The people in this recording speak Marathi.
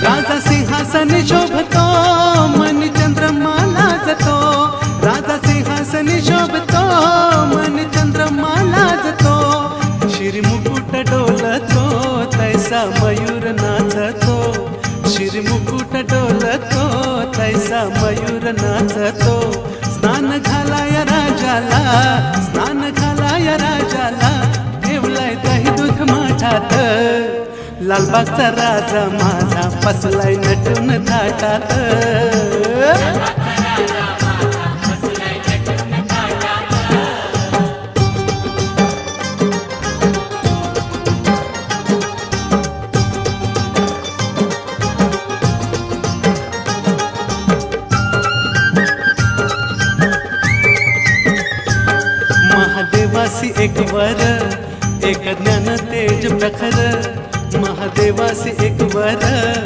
राजा सिंहासन शोभतो मन चंद्रमा लाजतो, राजा सिंहासन शोभतो मन चंद्रमा लाजतो, शिरमुकुट डोलतो तैसा मयूर नाचतो, शिरमुकुट डोलतो तैसा मयूर नाचतो। स्नान घालाय राजाला, स्नान घालाय राजाला, ठेवलाय दही दूध माठात, लालबागचा राजा माझा बसलाय नटून थाटात। महादेवासी एक वर, एक ज्ञान तेज प्रखर, महादेवासी एक वर।